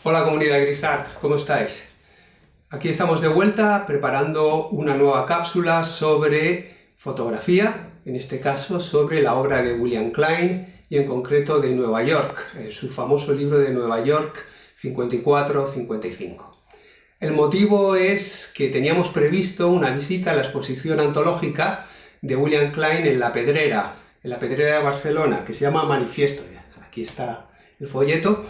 Hola comunidad Grisart, ¿cómo estáis? Aquí estamos de vuelta preparando una nueva cápsula sobre fotografía, en este caso sobre la obra de William Klein y en concreto de Nueva York, su famoso libro de Nueva York 54-55. El motivo es que teníamos previsto una visita a la exposición antológica de William Klein en La Pedrera de Barcelona, que se llama Manifiesto. Aquí está el folleto,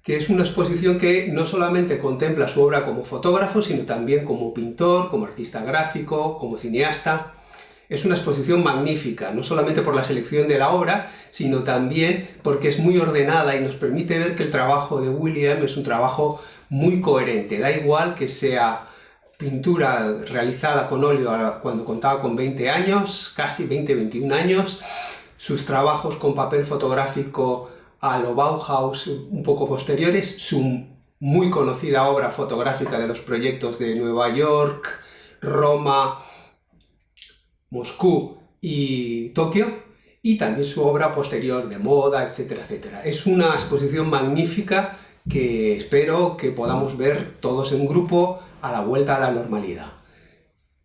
que es una exposición que no solamente contempla su obra como fotógrafo, sino también como pintor, como artista gráfico, como cineasta. Es una exposición magnífica, no solamente por la selección de la obra, sino también porque es muy ordenada y nos permite ver que el trabajo de William es un trabajo muy coherente. Da igual que sea pintura realizada con óleo cuando contaba con 20 años, casi 20-21 años, sus trabajos con papel fotográfico a lo Bauhaus un poco posteriores, su muy conocida obra fotográfica de los proyectos de Nueva York, Roma, Moscú y Tokio, y también su obra posterior de moda, etcétera, etcétera. Es una exposición magnífica que espero que podamos ver todos en grupo a la vuelta a la normalidad.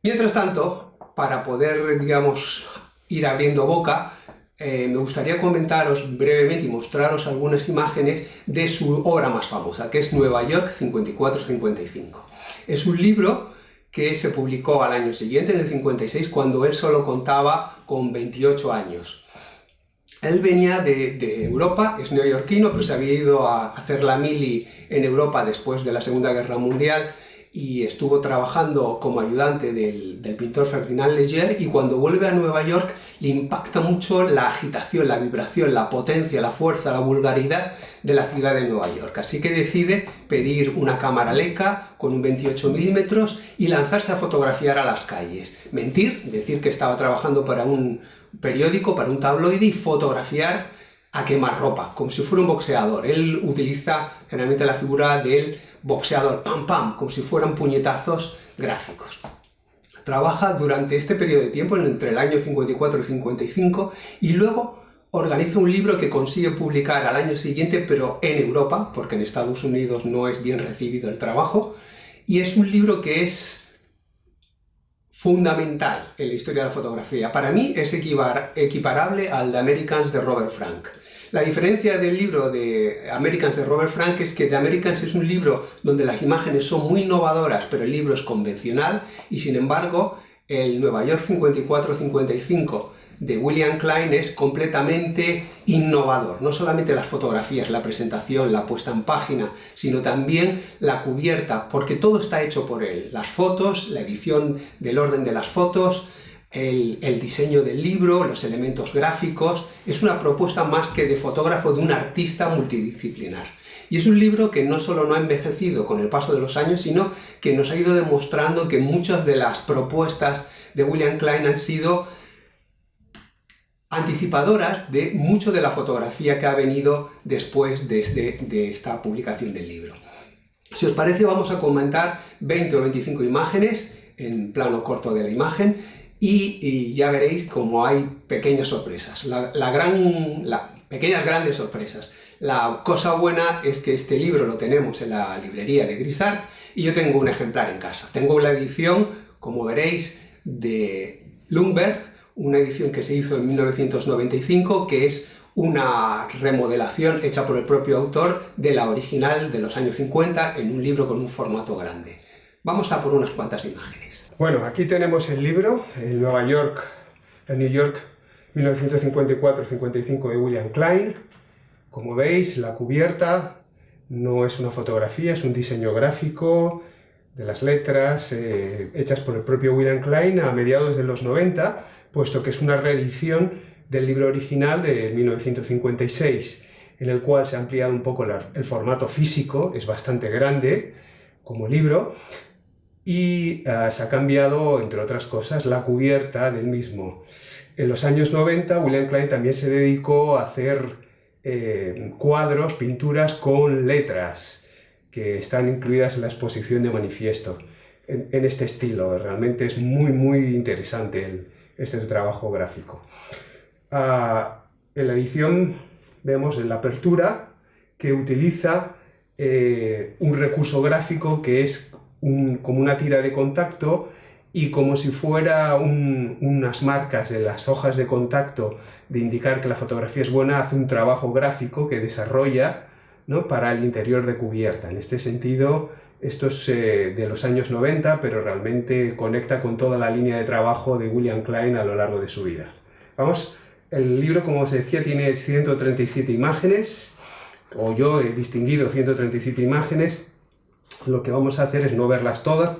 Mientras tanto, para poder, digamos, ir abriendo boca, me gustaría comentaros brevemente y mostraros algunas imágenes de su obra más famosa, que es Nueva York 54-55. Es un libro que se publicó al año siguiente, en el 56, cuando él solo contaba con 28 años. Él venía de Europa, es neoyorquino, pero se había ido a hacer la mili en Europa después de la Segunda Guerra Mundial y estuvo trabajando como ayudante del pintor Ferdinand Léger, y cuando vuelve a Nueva York le impacta mucho la agitación, la vibración, la potencia, la fuerza, la vulgaridad de la ciudad de Nueva York. Así que decide pedir una cámara Leica con un 28 mm y lanzarse a fotografiar a las calles. Mentir, decir que estaba trabajando para un periódico, para un tabloide, y fotografiar a quemarropa, como si fuera un boxeador. Él utiliza generalmente la figura del boxeador, pam pam, como si fueran puñetazos gráficos. Trabaja durante este periodo de tiempo, entre el año 54 y 55, y luego organiza un libro que consigue publicar al año siguiente, pero en Europa, porque en Estados Unidos no es bien recibido el trabajo, y es un libro que es fundamental en la historia de la fotografía. Para mí es equiparable al The Americans de Robert Frank. La diferencia del libro de Americans de Robert Frank es que The Americans es un libro donde las imágenes son muy innovadoras, pero el libro es convencional, y sin embargo el Nueva York 54-55 de William Klein es completamente innovador. No solamente las fotografías, la presentación, la puesta en página, sino también la cubierta, porque todo está hecho por él. Las fotos, la edición del orden de las fotos, el diseño del libro, los elementos gráficos. Es una propuesta más que de fotógrafo, de un artista multidisciplinar. Y es un libro que no solo no ha envejecido con el paso de los años, sino que nos ha ido demostrando que muchas de las propuestas de William Klein han sido anticipadoras de mucho de la fotografía que ha venido después de esta publicación del libro. Si os parece, vamos a comentar 20 o 25 imágenes en plano corto de la imagen, y ya veréis cómo hay pequeñas sorpresas, pequeñas grandes sorpresas. La cosa buena es que este libro lo tenemos en la librería de Grisart y yo tengo un ejemplar en casa. Tengo la edición, como veréis, de Lundberg, una edición que se hizo en 1995, que es una remodelación hecha por el propio autor de la original de los años 50 en un libro con un formato grande. Vamos a por unas cuantas imágenes. Bueno, aquí tenemos el libro, el New York 1954-55 de William Klein. Como veis, la cubierta no es una fotografía, es un diseño gráfico de las letras hechas por el propio William Klein a mediados de los 90, puesto que es una reedición del libro original de 1956, en el cual se ha ampliado un poco el formato físico, es bastante grande como libro, y se ha cambiado, entre otras cosas, la cubierta del mismo. En los años 90, William Klein también se dedicó a hacer cuadros, pinturas con letras, que están incluidas en la exposición de Manifiesto, en este estilo. Realmente es muy interesante este trabajo gráfico. En la edición vemos en la apertura que utiliza un recurso gráfico que es como una tira de contacto, y como si fuera unas marcas de las hojas de contacto de indicar que la fotografía es buena, hace un trabajo gráfico que desarrolla, ¿no?, para el interior de cubierta. En este sentido, esto es de los años 90, pero realmente conecta con toda la línea de trabajo de William Klein a lo largo de su vida. Vamos, el libro, como os decía, tiene 137 imágenes, o yo he distinguido 137 imágenes. Lo que vamos a hacer es no verlas todas,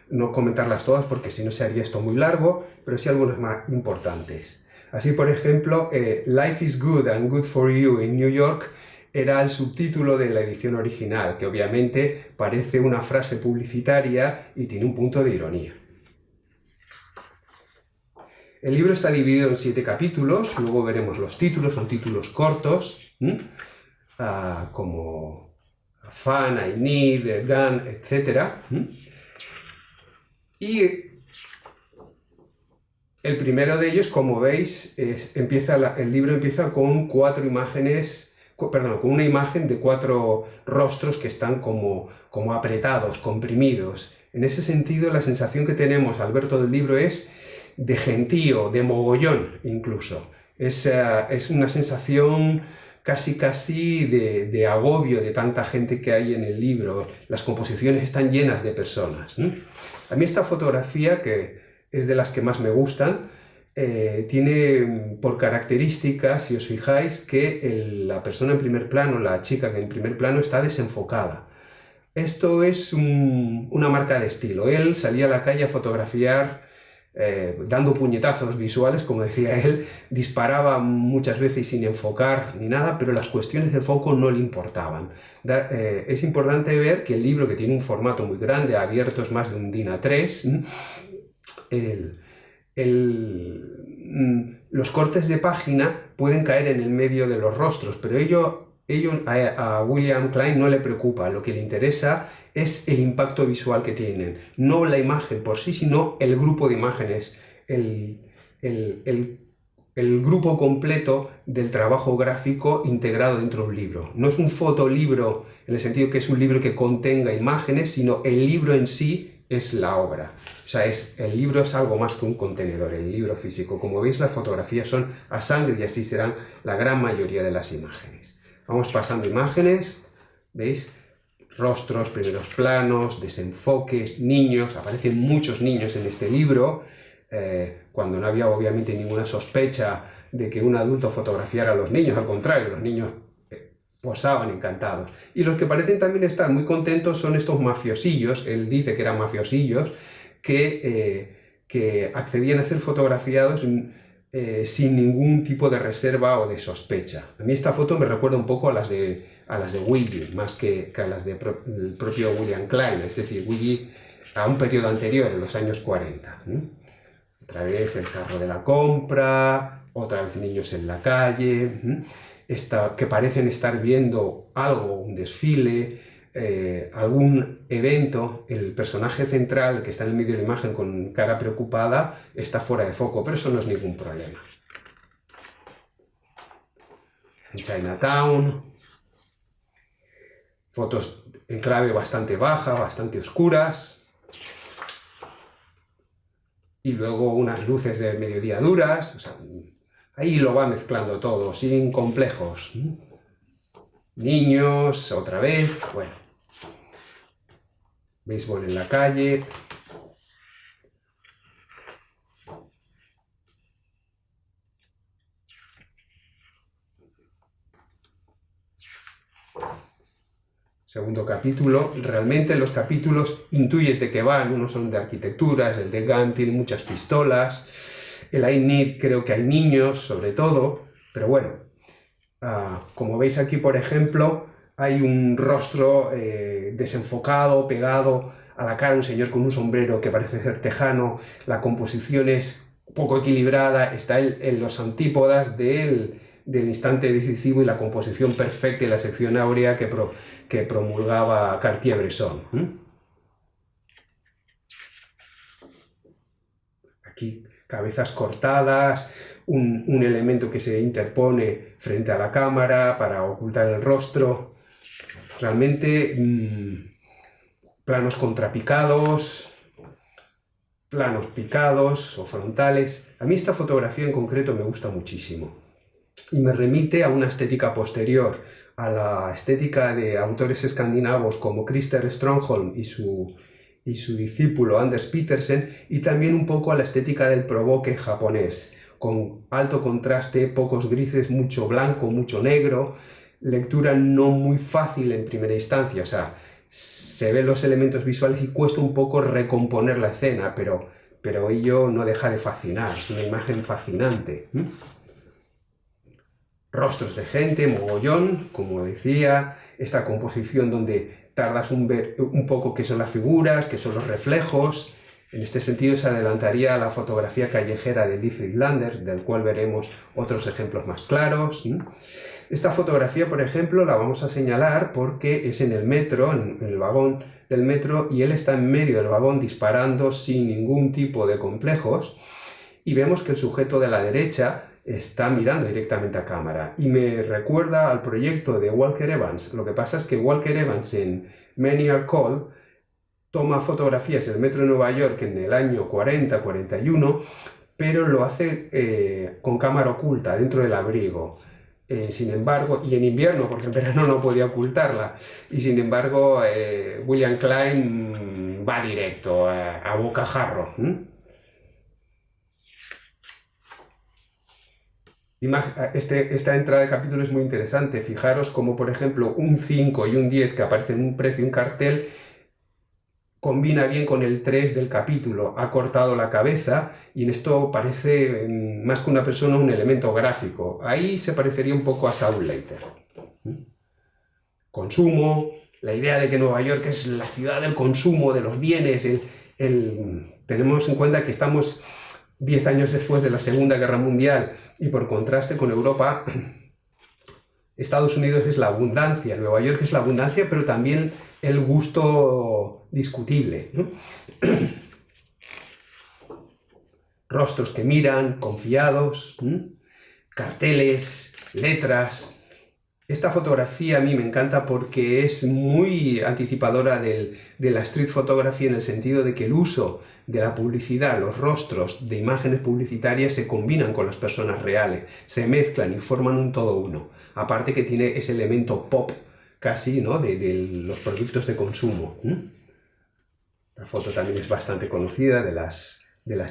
no comentarlas todas, porque si no se haría esto muy largo, pero sí algunas más importantes. Así, por ejemplo, Life is Good and Good for You in New York era el subtítulo de la edición original, que obviamente parece una frase publicitaria y tiene un punto de ironía. El libro está dividido en 7 capítulos, luego veremos los títulos, son títulos cortos, como Fun, I Need, Gun, etc. Y el primero de ellos, como veis, el libro empieza con con una imagen de 4 rostros que están como apretados, comprimidos. En ese sentido, la sensación que tenemos al ver todo el libro es de gentío, de mogollón incluso. Es una sensación casi de agobio de tanta gente que hay en el libro. Las composiciones están llenas de personas, ¿no? A mí esta fotografía, que es de las que más me gustan, tiene por característica, si os fijáis, que la persona en primer plano, la chica que en primer plano, está desenfocada. Esto es una marca de estilo. Él salía a la calle a fotografiar dando puñetazos visuales, como decía él, disparaba muchas veces sin enfocar ni nada, pero las cuestiones del foco no le importaban. Es importante ver que el libro, que tiene un formato muy grande, abierto es más de un DIN A3, los cortes de página pueden caer en el medio de los rostros, pero ello a William Klein no le preocupa. Lo que le interesa es el impacto visual que tienen, no la imagen por sí, sino el grupo de imágenes, el grupo completo del trabajo gráfico integrado dentro de un libro. No es un fotolibro en el sentido que es un libro que contenga imágenes, sino el libro en sí es la obra. O sea, el libro es algo más que un contenedor, el libro físico. Como veis, las fotografías son a sangre y así serán la gran mayoría de las imágenes. Vamos pasando imágenes, ¿veis? Rostros, primeros planos, desenfoques, niños. Aparecen muchos niños en este libro, cuando no había obviamente ninguna sospecha de que un adulto fotografiara a los niños. Al contrario, los niños posaban encantados. Y los que parecen también estar muy contentos son estos mafiosillos. Él dice que eran mafiosillos que accedían a ser fotografiados sin ningún tipo de reserva o de sospecha. A mí esta foto me recuerda un poco a las de Willy, más que a las del propio William Klein, es decir, Willy a un periodo anterior, en los años 40. Otra vez el carro de la compra, otra vez niños en la calle, que parecen estar viendo algo, un desfile, algún evento. El personaje central, que está en el medio de la imagen con cara preocupada, está fuera de foco, pero eso no es ningún problema. En Chinatown, fotos en clave bastante baja, bastante oscuras, y luego unas luces de mediodía duras. O sea, ahí lo va mezclando todo, sin complejos. Niños, otra vez, bueno. Béisbol en la calle. Segundo capítulo. Realmente los capítulos intuyes de qué van. Unos son de arquitecturas, el de Gunn tiene muchas pistolas. El I Need, creo que hay niños, sobre todo. Pero bueno, como veis aquí, por ejemplo, hay un rostro desenfocado, pegado a la cara, un señor con un sombrero que parece ser tejano. La composición es poco equilibrada, está en los antípodas del instante decisivo y la composición perfecta y la sección áurea que promulgaba Cartier-Bresson. Aquí cabezas cortadas, un elemento que se interpone frente a la cámara para ocultar el rostro. realmente planos contrapicados, planos picados o frontales. A mí esta fotografía en concreto me gusta muchísimo y me remite a una estética posterior, a la estética de autores escandinavos como Krister Strongholm y su discípulo Anders Petersen, y también un poco a la estética del provoque japonés, con alto contraste, pocos grises, mucho blanco, mucho negro, lectura no muy fácil en primera instancia, o sea, se ven los elementos visuales y cuesta un poco recomponer la escena, pero ello no deja de fascinar, es una imagen fascinante. Rostros de gente, mogollón, como decía, esta composición donde tardas ver un poco qué son las figuras, qué son los reflejos. En este sentido se adelantaría a la fotografía callejera de Lee Friedlander, del cual veremos otros ejemplos más claros. Esta fotografía, por ejemplo, la vamos a señalar porque es en el metro, en el vagón del metro, y él está en medio del vagón disparando sin ningún tipo de complejos, y vemos que el sujeto de la derecha está mirando directamente a cámara y me recuerda al proyecto de Walker Evans. Lo que pasa es que Walker Evans en Many Are Called toma fotografías del metro de Nueva York en el año 40-41, pero lo hace con cámara oculta dentro del abrigo. Sin embargo, y en invierno, porque en verano no podía ocultarla, y sin embargo William Klein va directo a bocajarro. Esta entrada de capítulo es muy interesante. Fijaros como, por ejemplo, un 5 y un 10 que aparecen en un precio y un cartel combina bien con el 3 del capítulo. Ha cortado la cabeza y en esto parece, más que una persona, un elemento gráfico. Ahí se parecería un poco a Saul Leiter. Consumo, la idea de que Nueva York es la ciudad del consumo, de los bienes. Tenemos en cuenta que estamos 10 años después de la Segunda Guerra Mundial y por contraste con Europa, Estados Unidos es la abundancia, Nueva York es la abundancia, pero también el gusto discutible, ¿no? Rostros que miran, confiados, carteles, letras. Esta fotografía a mí me encanta porque es muy anticipadora de la street photography, en el sentido de que el uso de la publicidad, los rostros de imágenes publicitarias se combinan con las personas reales, se mezclan y forman un todo uno. Aparte que tiene ese elemento pop casi, ¿no?, de los productos de consumo. Esta foto también es bastante conocida, de las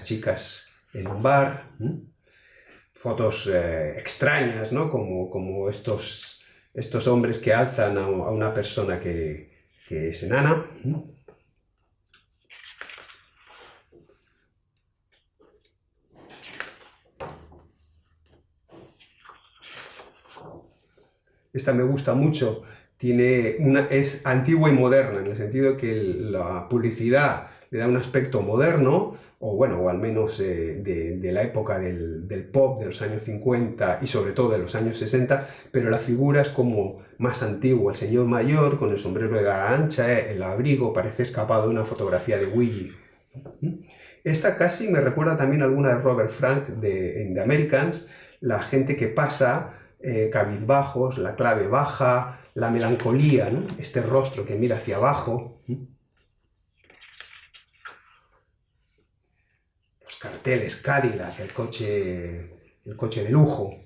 chicas en un bar. Fotos extrañas, ¿no?, como estos hombres que alzan a una persona que es enana. Esta me gusta mucho, es antigua y moderna, en el sentido que la publicidad le da un aspecto moderno, o al menos de la época del pop de los años 50 y sobre todo de los años 60, pero la figura es como más antigua. El señor mayor con el sombrero de ala ancha, el abrigo, parece escapado de una fotografía de Willy. Esta casi me recuerda también a alguna de Robert Frank en The Americans, la gente que pasa cabizbajos, la clave baja, la melancolía, ¿no?, este rostro que mira hacia abajo. Carteles, Cadillac, el coche de lujo.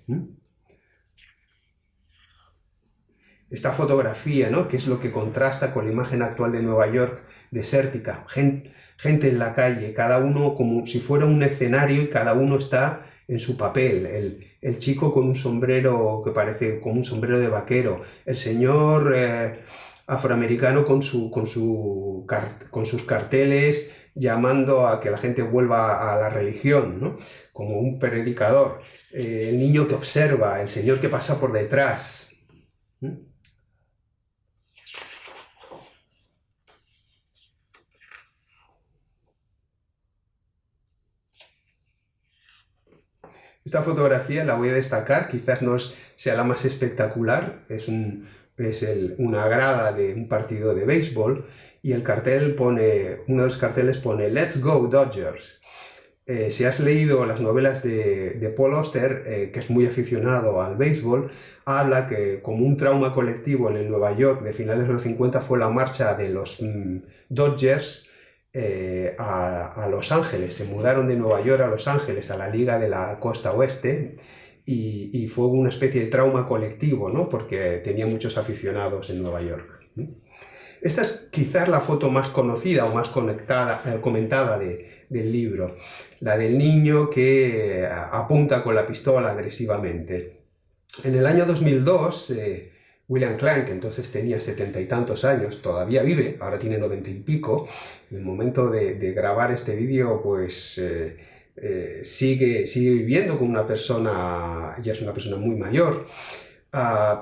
Esta fotografía, ¿no?, que es lo que contrasta con la imagen actual de Nueva York desértica, gente en la calle, cada uno como si fuera un escenario y cada uno está en su papel. El chico con un sombrero que parece como un sombrero de vaquero, el señor afroamericano con sus carteles llamando a que la gente vuelva a la religión, ¿no?, como un predicador, el niño que observa, el señor que pasa por detrás. Esta fotografía la voy a destacar, quizás no sea la más espectacular, es una grada de un partido de béisbol y el cartel uno de los carteles pone "Let's go Dodgers". si has leído las novelas de Paul Auster, que es muy aficionado al béisbol, habla que como un trauma colectivo en el Nueva York de finales de los 50 fue la marcha de los Dodgers a Los Ángeles. Se mudaron de Nueva York a Los Ángeles, a la Liga de la Costa Oeste, y fue una especie de trauma colectivo, ¿no? Porque tenía muchos aficionados en Nueva York. Esta es quizás la foto más conocida o más comentada del libro, la del niño que apunta con la pistola agresivamente. En el año 2002, William Klein, que entonces tenía 70 y tantos años, todavía vive, ahora tiene 90 y pico, en el momento de grabar este vídeo, pues sigue viviendo como una persona, ya es una persona muy mayor.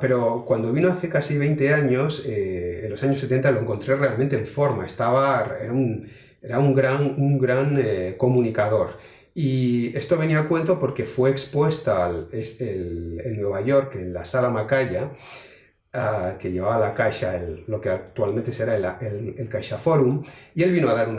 Pero cuando vino hace casi 20 años, en los años 70, lo encontré realmente en forma. Era un gran comunicador. Y esto venía a cuento porque fue expuesta en Nueva York, en la Sala Macaya, que llevaba la Caixa, lo que actualmente será el Caixa Forum, y él vino a dar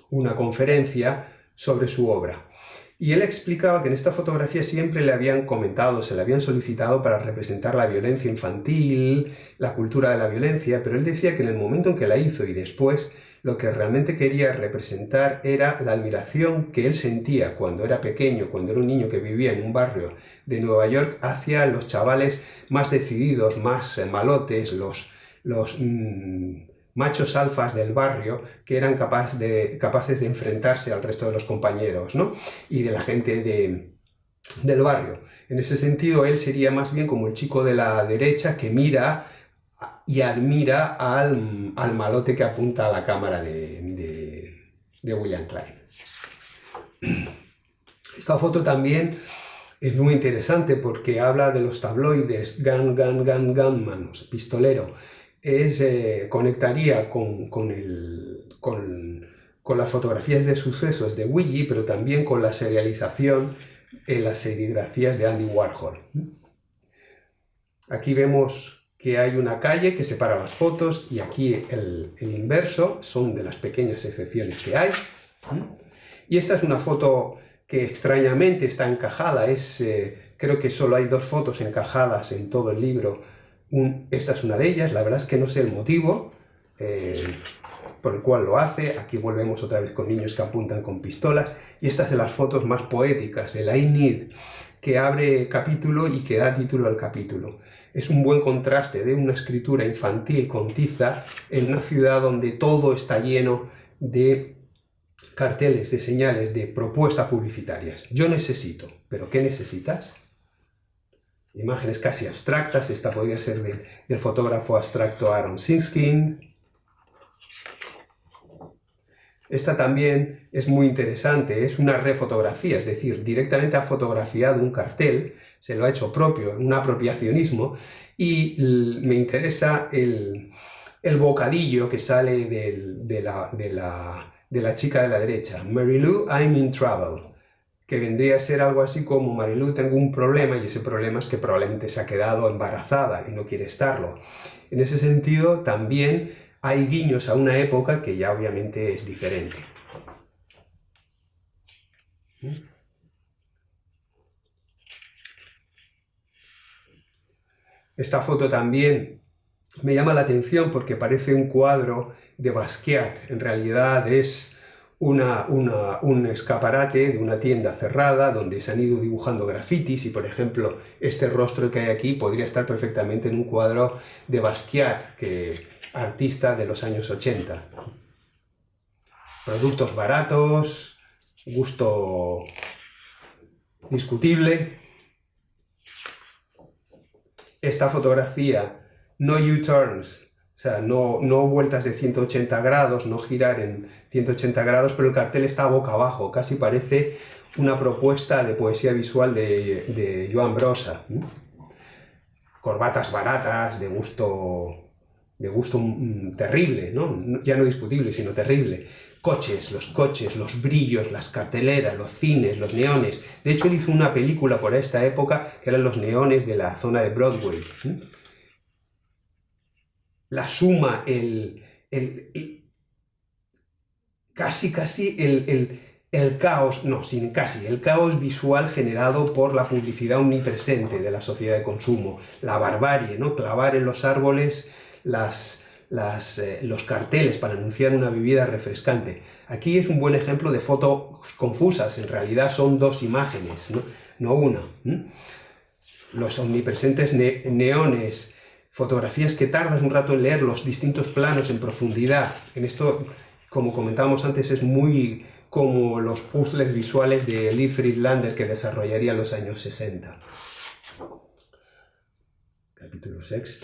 una conferencia sobre su obra. Y él explicaba que en esta fotografía siempre le habían comentado, se le habían solicitado para representar la violencia infantil, la cultura de la violencia, pero él decía que en el momento en que la hizo y después, lo que realmente quería representar era la admiración que él sentía cuando era pequeño, cuando era un niño que vivía en un barrio de Nueva York, hacia los chavales más decididos, más malotes, los machos alfas del barrio que eran capaces de enfrentarse al resto de los compañeros, ¿no? Y de la gente del barrio. En ese sentido, él sería más bien como el chico de la derecha que mira y admira al malote que apunta a la cámara de William Klein. Esta foto también es muy interesante porque habla de los tabloides, gunman, pistolero. Conectaría con las fotografías de sucesos de Weegee, pero también con la serialización en las serigrafías de Andy Warhol. Aquí vemos que hay una calle que separa las fotos y aquí el inverso, son de las pequeñas excepciones que hay. Y esta es una foto que extrañamente está encajada, creo que solo hay 2 fotos encajadas en todo el libro. Esta es una de ellas, la verdad es que no sé el motivo por el cual lo hace. Aquí volvemos otra vez con niños que apuntan con pistolas, y esta es de las fotos más poéticas, el I Need, que abre capítulo y que da título al capítulo. Es un buen contraste de una escritura infantil con tiza en una ciudad donde todo está lleno de carteles, de señales, de propuestas publicitarias. Yo necesito, ¿pero qué necesitas? Imágenes casi abstractas, esta podría ser del fotógrafo abstracto Aaron Siskind. Esta también es muy interesante, es una refotografía, es decir, directamente ha fotografiado un cartel, se lo ha hecho propio, un apropiacionismo, y me interesa el bocadillo que sale de la chica de la derecha, Mary Lou, I'm in trouble, que vendría a ser algo así como: Marilu, tengo un problema, y ese problema es que probablemente se ha quedado embarazada y no quiere estarlo. En ese sentido, también hay guiños a una época que ya obviamente es diferente. Esta foto también me llama la atención porque parece un cuadro de Basquiat. En realidad es un escaparate de una tienda cerrada donde se han ido dibujando grafitis, y por ejemplo este rostro que hay aquí podría estar perfectamente en un cuadro de Basquiat, artista de los años 80. Productos baratos, gusto discutible. Esta fotografía, no U-turns, o sea, no vueltas de 180 grados, no girar en 180 grados, pero el cartel está boca abajo, casi parece una propuesta de poesía visual de Joan Brossa. Corbatas baratas, de gusto terrible, ¿no? Ya no discutible, sino terrible. Los coches, los brillos, las carteleras, los cines, los neones. De hecho, él hizo una película por esta época que eran los neones de la zona de Broadway. La suma, casi el caos, no, sin casi, el caos visual generado por la publicidad omnipresente de la sociedad de consumo, la barbarie, ¿no? Clavar en los árboles los carteles para anunciar una bebida refrescante. Aquí es un buen ejemplo de fotos confusas, en realidad son dos imágenes, no una. Los omnipresentes neones, fotografías que tardas un rato en leer, los distintos planos en profundidad. En esto, como comentábamos antes, es muy como los puzzles visuales de Lee Friedlander que desarrollaría en los años 60. Capítulo 6.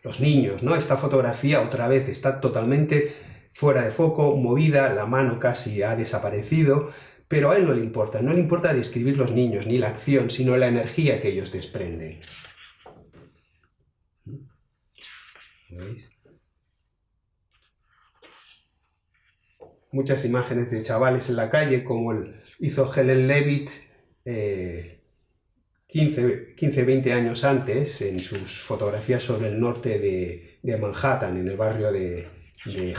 Los niños, ¿no? Esta fotografía otra vez está totalmente fuera de foco, movida, la mano casi ha desaparecido, pero a él no le importa describir los niños ni la acción, sino la energía que ellos desprenden. ¿Veis? Muchas imágenes de chavales en la calle, como hizo Helen Levitt 15-20 años antes, en sus fotografías sobre el norte de Manhattan, en el barrio de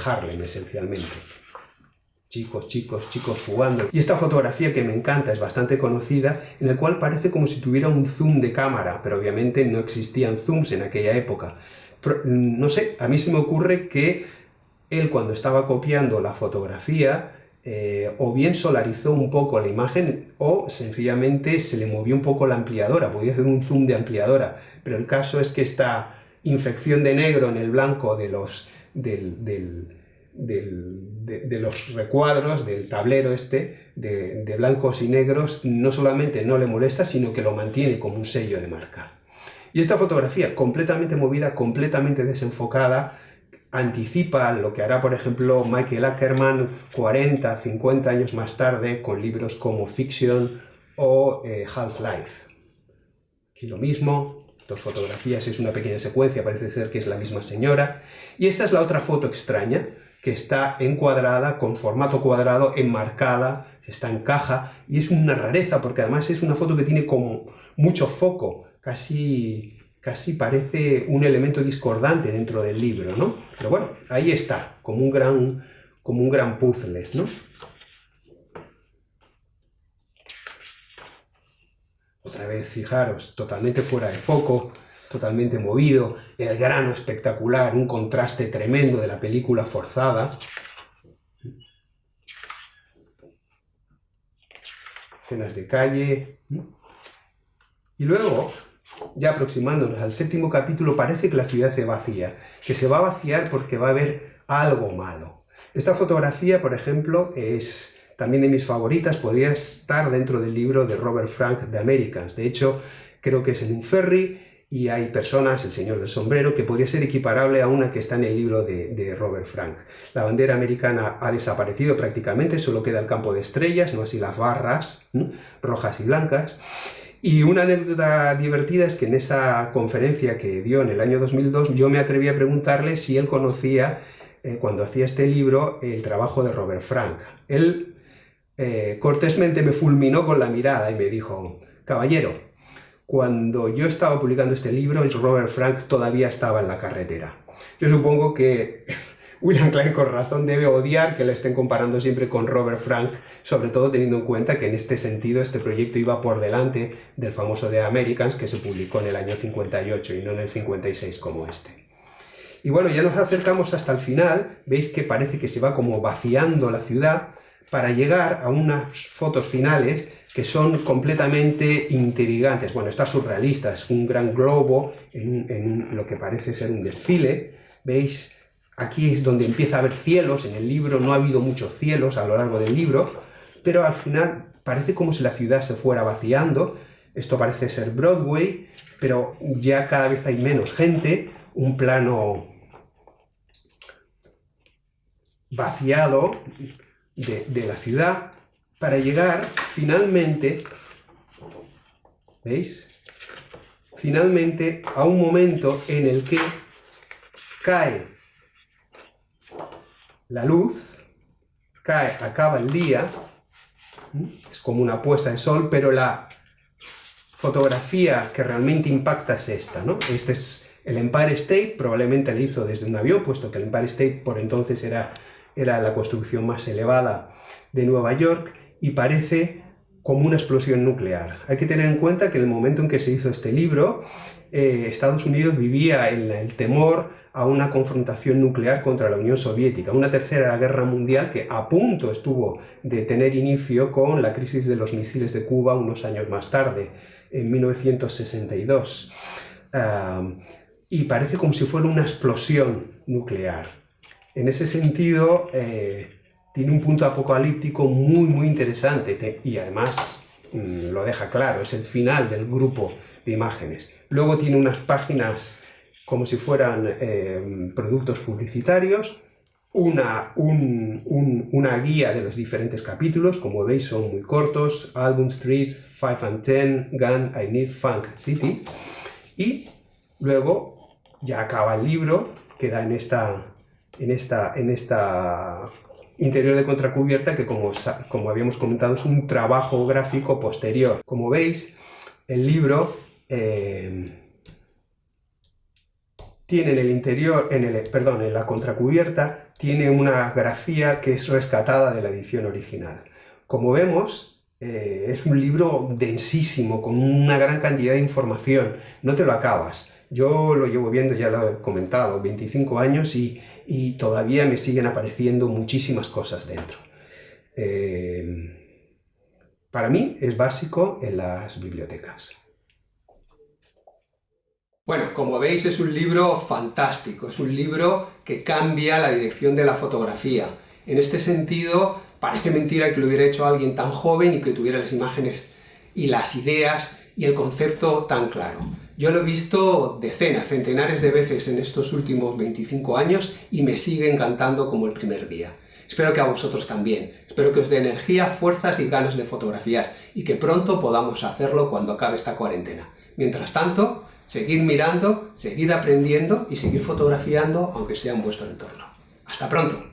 Harlem, esencialmente. Chicos jugando. Y esta fotografía que me encanta, es bastante conocida, en la cual parece como si tuviera un zoom de cámara, pero obviamente no existían zooms en aquella época. Pero, no sé, a mí se me ocurre que él, cuando estaba copiando la fotografía, o bien solarizó un poco la imagen o sencillamente se le movió un poco la ampliadora, podía hacer un zoom de ampliadora, pero el caso es que esta infección de negro en el blanco de los recuadros, del tablero de blancos y negros, no solamente no le molesta, sino que lo mantiene como un sello de marca. Y esta fotografía, completamente movida, completamente desenfocada, anticipa lo que hará, por ejemplo, Michael Ackerman 40, 50 años más tarde con libros como Fiction o Half-Life. Aquí lo mismo, dos fotografías, es una pequeña secuencia, parece ser que es la misma señora. Y esta es la otra foto extraña, que está encuadrada, con formato cuadrado, enmarcada, está en caja, y es una rareza, porque además es una foto que tiene como mucho foco, casi parece un elemento discordante dentro del libro, ¿no? Pero bueno, ahí está, como un gran puzzle, ¿no? Otra vez, fijaros, totalmente fuera de foco, totalmente movido, el grano espectacular, un contraste tremendo de la película forzada. Escenas de calle. Y luego, ya aproximándonos al 7º capítulo, parece que la ciudad se vacía, que se va a vaciar porque va a haber algo malo. Esta fotografía, por ejemplo, es también de mis favoritas, podría estar dentro del libro de Robert Frank, The Americans. De hecho, creo que es en un ferry y hay personas, el señor del sombrero, que podría ser equiparable a una que está en el libro de Robert Frank. La bandera americana ha desaparecido prácticamente, solo queda el campo de estrellas, no así las barras rojas y blancas. Y una anécdota divertida es que en esa conferencia que dio en el año 2002, yo me atreví a preguntarle si él conocía, cuando hacía este libro, el trabajo de Robert Frank. Él cortésmente me fulminó con la mirada y me dijo: caballero, cuando yo estaba publicando este libro, Robert Frank todavía estaba en la carretera. Yo supongo que William Klein con razón debe odiar que le estén comparando siempre con Robert Frank, sobre todo teniendo en cuenta que en este sentido este proyecto iba por delante del famoso The Americans, que se publicó en el año 58 y no en el 56 como este. Y bueno, ya nos acercamos hasta el final, veis que parece que se va como vaciando la ciudad para llegar a unas fotos finales que son completamente intrigantes. Bueno, está surrealista, es un gran globo en lo que parece ser un desfile, veis. Aquí es donde empieza a haber cielos, en el libro no ha habido muchos cielos a lo largo del libro, pero al final parece como si la ciudad se fuera vaciando. Esto parece ser Broadway, pero ya cada vez hay menos gente, un plano vaciado de la ciudad, para llegar finalmente, ¿veis? Finalmente a un momento en el que cae la luz, acaba el día, es como una puesta de sol, pero la fotografía que realmente impacta es esta, ¿no? Este es el Empire State, probablemente le hizo desde un avión, puesto que el Empire State por entonces era era la construcción más elevada de Nueva York y parece como una explosión nuclear. Hay que tener en cuenta que en el momento en que se hizo este libro, Estados Unidos vivía en el temor a una confrontación nuclear contra la Unión Soviética, una tercera guerra mundial que a punto estuvo de tener inicio con la crisis de los misiles de Cuba unos años más tarde, en 1962. Y parece como si fuera una explosión nuclear. En ese sentido, tiene un punto apocalíptico muy interesante y además lo deja claro, es el final del grupo de imágenes. Luego tiene unas páginas como si fueran productos publicitarios, una guía de los diferentes capítulos, como veis son muy cortos: Album Street, 5 and 10, Gun, I Need Funk City, y luego ya acaba el libro, queda en esta interior de contracubierta que, como habíamos comentado, es un trabajo gráfico posterior. Como veis, el libro tiene en el interior, en la contracubierta, tiene una grafía que es rescatada de la edición original. Como vemos, es un libro densísimo, con una gran cantidad de información, no te lo acabas. Yo lo llevo viendo, ya lo he comentado, 25 años y todavía me siguen apareciendo muchísimas cosas dentro. Para mí es básico en las bibliotecas. Bueno, como veis, es un libro fantástico, es un libro que cambia la dirección de la fotografía. En este sentido, parece mentira que lo hubiera hecho alguien tan joven y que tuviera las imágenes y las ideas y el concepto tan claro. Yo lo he visto decenas, centenares de veces en estos últimos 25 años y me sigue encantando como el primer día. Espero que a vosotros también. Espero que os dé energía, fuerzas y ganas de fotografiar y que pronto podamos hacerlo cuando acabe esta cuarentena. Mientras tanto, seguid mirando, seguid aprendiendo y seguid fotografiando, aunque sea en vuestro entorno. ¡Hasta pronto!